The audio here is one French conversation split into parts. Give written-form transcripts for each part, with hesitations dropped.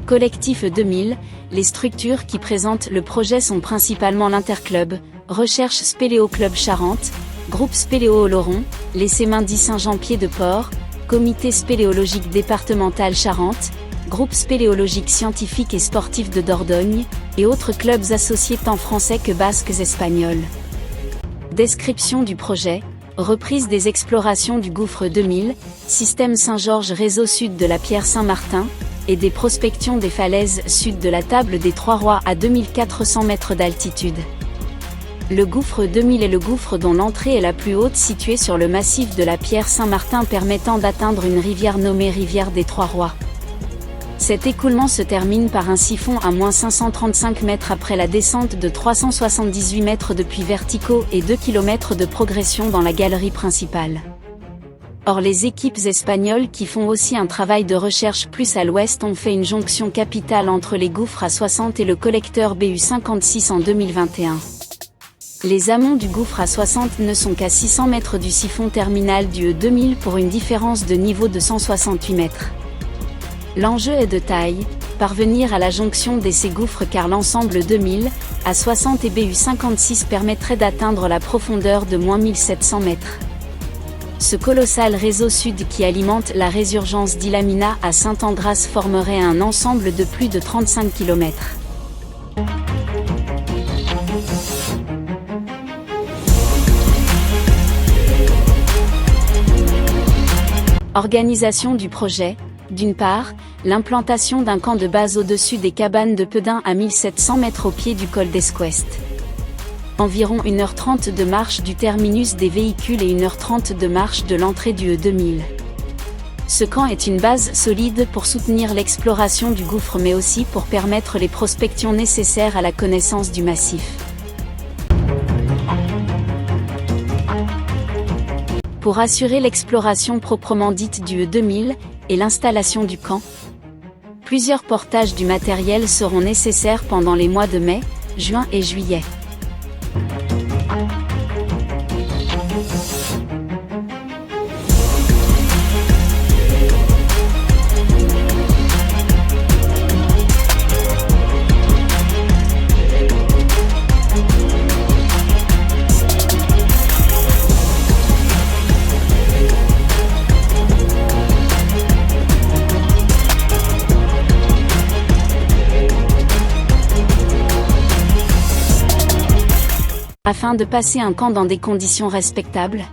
Collectif 2000, les structures qui présentent le projet sont principalement l'Interclub, Recherche Spéléo Club Charente, Groupe Spéléo Oloron, les Sémindis Saint-Jean-Pied-de-Port, Comité spéléologique départemental Charente, Groupe spéléologique scientifique et sportif de Dordogne, et autres clubs associés tant français que basques espagnols. Description du projet, reprise des explorations du gouffre 2000, système Saint-Georges réseau sud de la pierre Saint-Martin, et des prospections des falaises sud de la table des Trois-Rois à 2400 mètres d'altitude. Le gouffre 2000 est le gouffre dont l'entrée est la plus haute située sur le massif de la pierre Saint-Martin permettant d'atteindre une rivière nommée rivière des Trois-Rois. Cet écoulement se termine par un siphon à -535 mètres après la descente de 378 mètres de puits verticaux et 2 km de progression dans la galerie principale. Or les équipes espagnoles qui font aussi un travail de recherche plus à l'ouest ont fait une jonction capitale entre les gouffres à 60 et le collecteur BU56 en 2021. Les amont du gouffre à 60 ne sont qu'à 600 mètres du siphon terminal du E2000 pour une différence de niveau de 168 mètres. L'enjeu est de taille, parvenir à la jonction de ces gouffres car l'ensemble 2000, à 60 et BU56 permettrait d'atteindre la profondeur de -1700 mètres. Ce colossal réseau sud qui alimente la résurgence d'Ilamina à Saint-András formerait un ensemble de plus de 35 km. Organisation du projet. D'une part, l'implantation d'un camp de base au-dessus des cabanes de Pedin à 1700 mètres au pied du col d'Esquest. Environ 1h30 de marche du terminus des véhicules et 1h30 de marche de l'entrée du E2000. Ce camp est une base solide pour soutenir l'exploration du gouffre mais aussi pour permettre les prospections nécessaires à la connaissance du massif. Pour assurer l'exploration proprement dite du E2000 et l'installation du camp, plusieurs portages du matériel seront nécessaires pendant les mois de mai, juin et juillet. Afin de passer un camp dans des conditions respectables,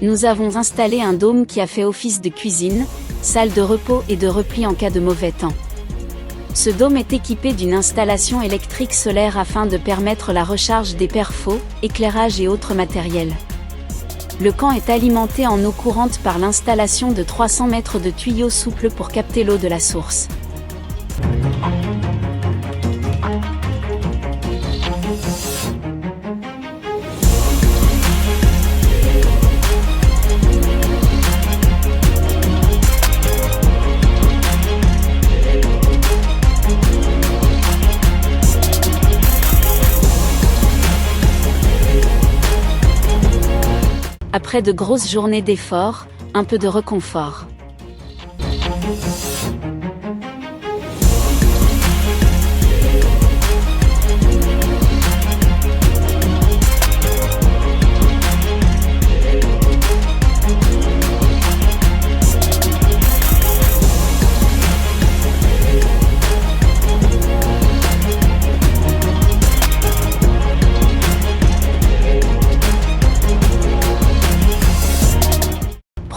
nous avons installé un dôme qui a fait office de cuisine, salle de repos et de repli en cas de mauvais temps. Ce dôme est équipé d'une installation électrique solaire afin de permettre la recharge des pare-feu, éclairage et autres matériels. Le camp est alimenté en eau courante par l'installation de 300 mètres de tuyaux souples pour capter l'eau de la source. Après de grosses journées d'efforts, un peu de réconfort.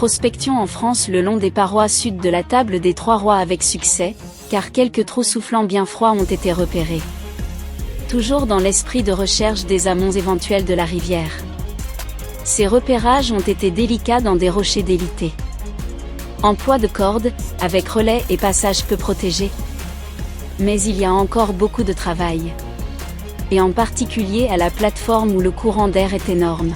Prospection en France le long des parois sud de la table des Trois-Rois avec succès, car quelques trous soufflants bien froids ont été repérés. Toujours dans l'esprit de recherche des amont éventuels de la rivière. Ces repérages ont été délicats dans des rochers délités. Emploi de cordes, avec relais et passage peu protégés. Mais il y a encore beaucoup de travail. Et en particulier à la plateforme où le courant d'air est énorme.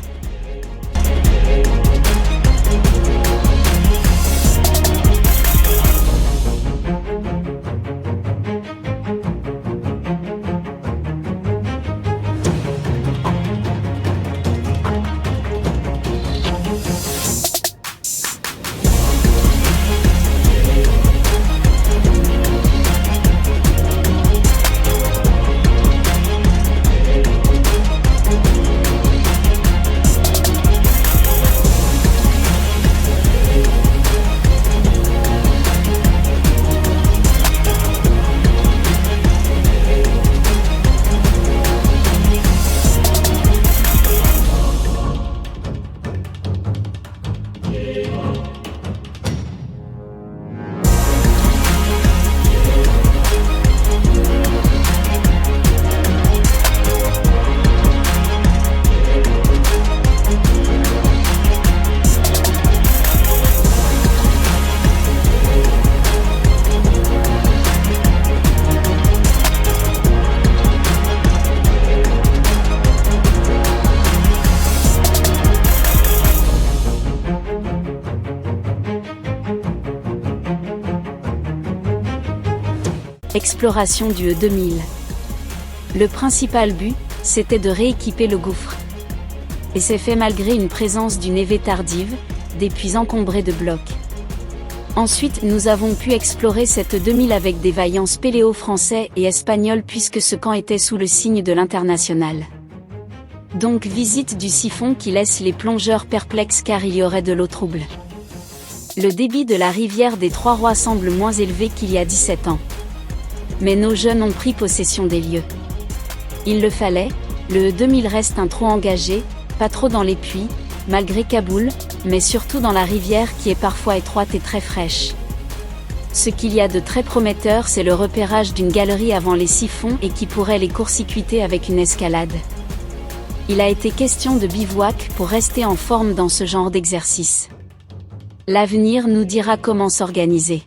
Exploration du E2000. Le principal but, c'était de rééquiper le gouffre. Et c'est fait malgré une présence d'une névé tardive, des puits encombrés de blocs. Ensuite, nous avons pu explorer cette 2000 avec des vaillants spéléos français et espagnols puisque ce camp était sous le signe de l'international. Donc visite du siphon qui laisse les plongeurs perplexes car il y aurait de l'eau trouble. Le débit de la rivière des Trois-Rois semble moins élevé qu'il y a 17 ans. Mais nos jeunes ont pris possession des lieux. Il le fallait, le E2000 reste un trou engagé, pas trop dans les puits, malgré Kaboul, mais surtout dans la rivière qui est parfois étroite et très fraîche. Ce qu'il y a de très prometteur, c'est le repérage d'une galerie avant les siphons et qui pourrait les court-circuiter avec une escalade. Il a été question de bivouac pour rester en forme dans ce genre d'exercice. L'avenir nous dira comment s'organiser.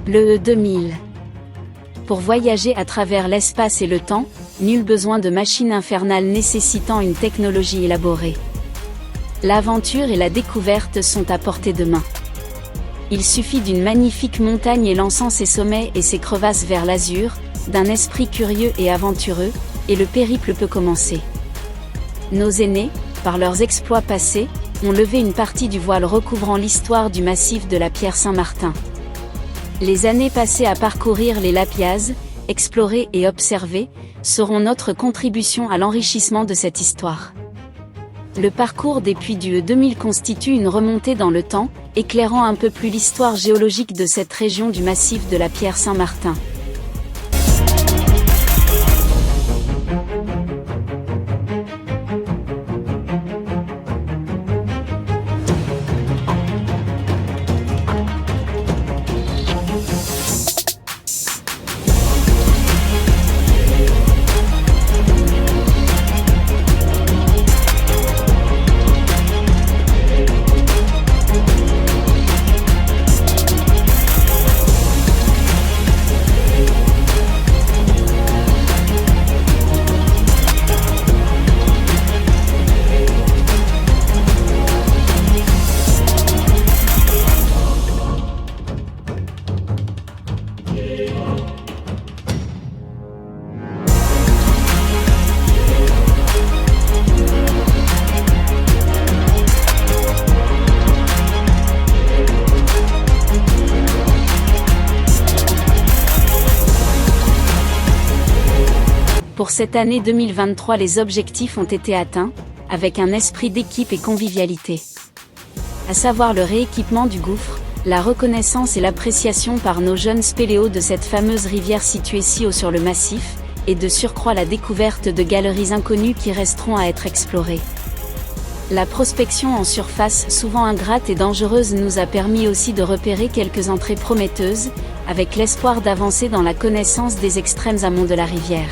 Le E2000. Pour voyager à travers l'espace et le temps, nul besoin de machines infernales nécessitant une technologie élaborée. L'aventure et la découverte sont à portée de main. Il suffit d'une magnifique montagne élançant ses sommets et ses crevasses vers l'azur, d'un esprit curieux et aventureux, et le périple peut commencer. Nos aînés, par leurs exploits passés, ont levé une partie du voile recouvrant l'histoire du massif de la Pierre Saint-Martin. Les années passées à parcourir les lapiaz, explorer et observer, seront notre contribution à l'enrichissement de cette histoire. Le parcours des puits du E2000 constitue une remontée dans le temps, éclairant un peu plus l'histoire géologique de cette région du massif de la Pierre Saint-Martin. Pour cette année 2023, les objectifs ont été atteints, avec un esprit d'équipe et convivialité. À savoir le rééquipement du gouffre, la reconnaissance et l'appréciation par nos jeunes spéléos de cette fameuse rivière située si haut sur le massif, et de surcroît la découverte de galeries inconnues qui resteront à être explorées. La prospection en surface, souvent ingrate et dangereuse, nous a permis aussi de repérer quelques entrées prometteuses, avec l'espoir d'avancer dans la connaissance des extrêmes amont de la rivière.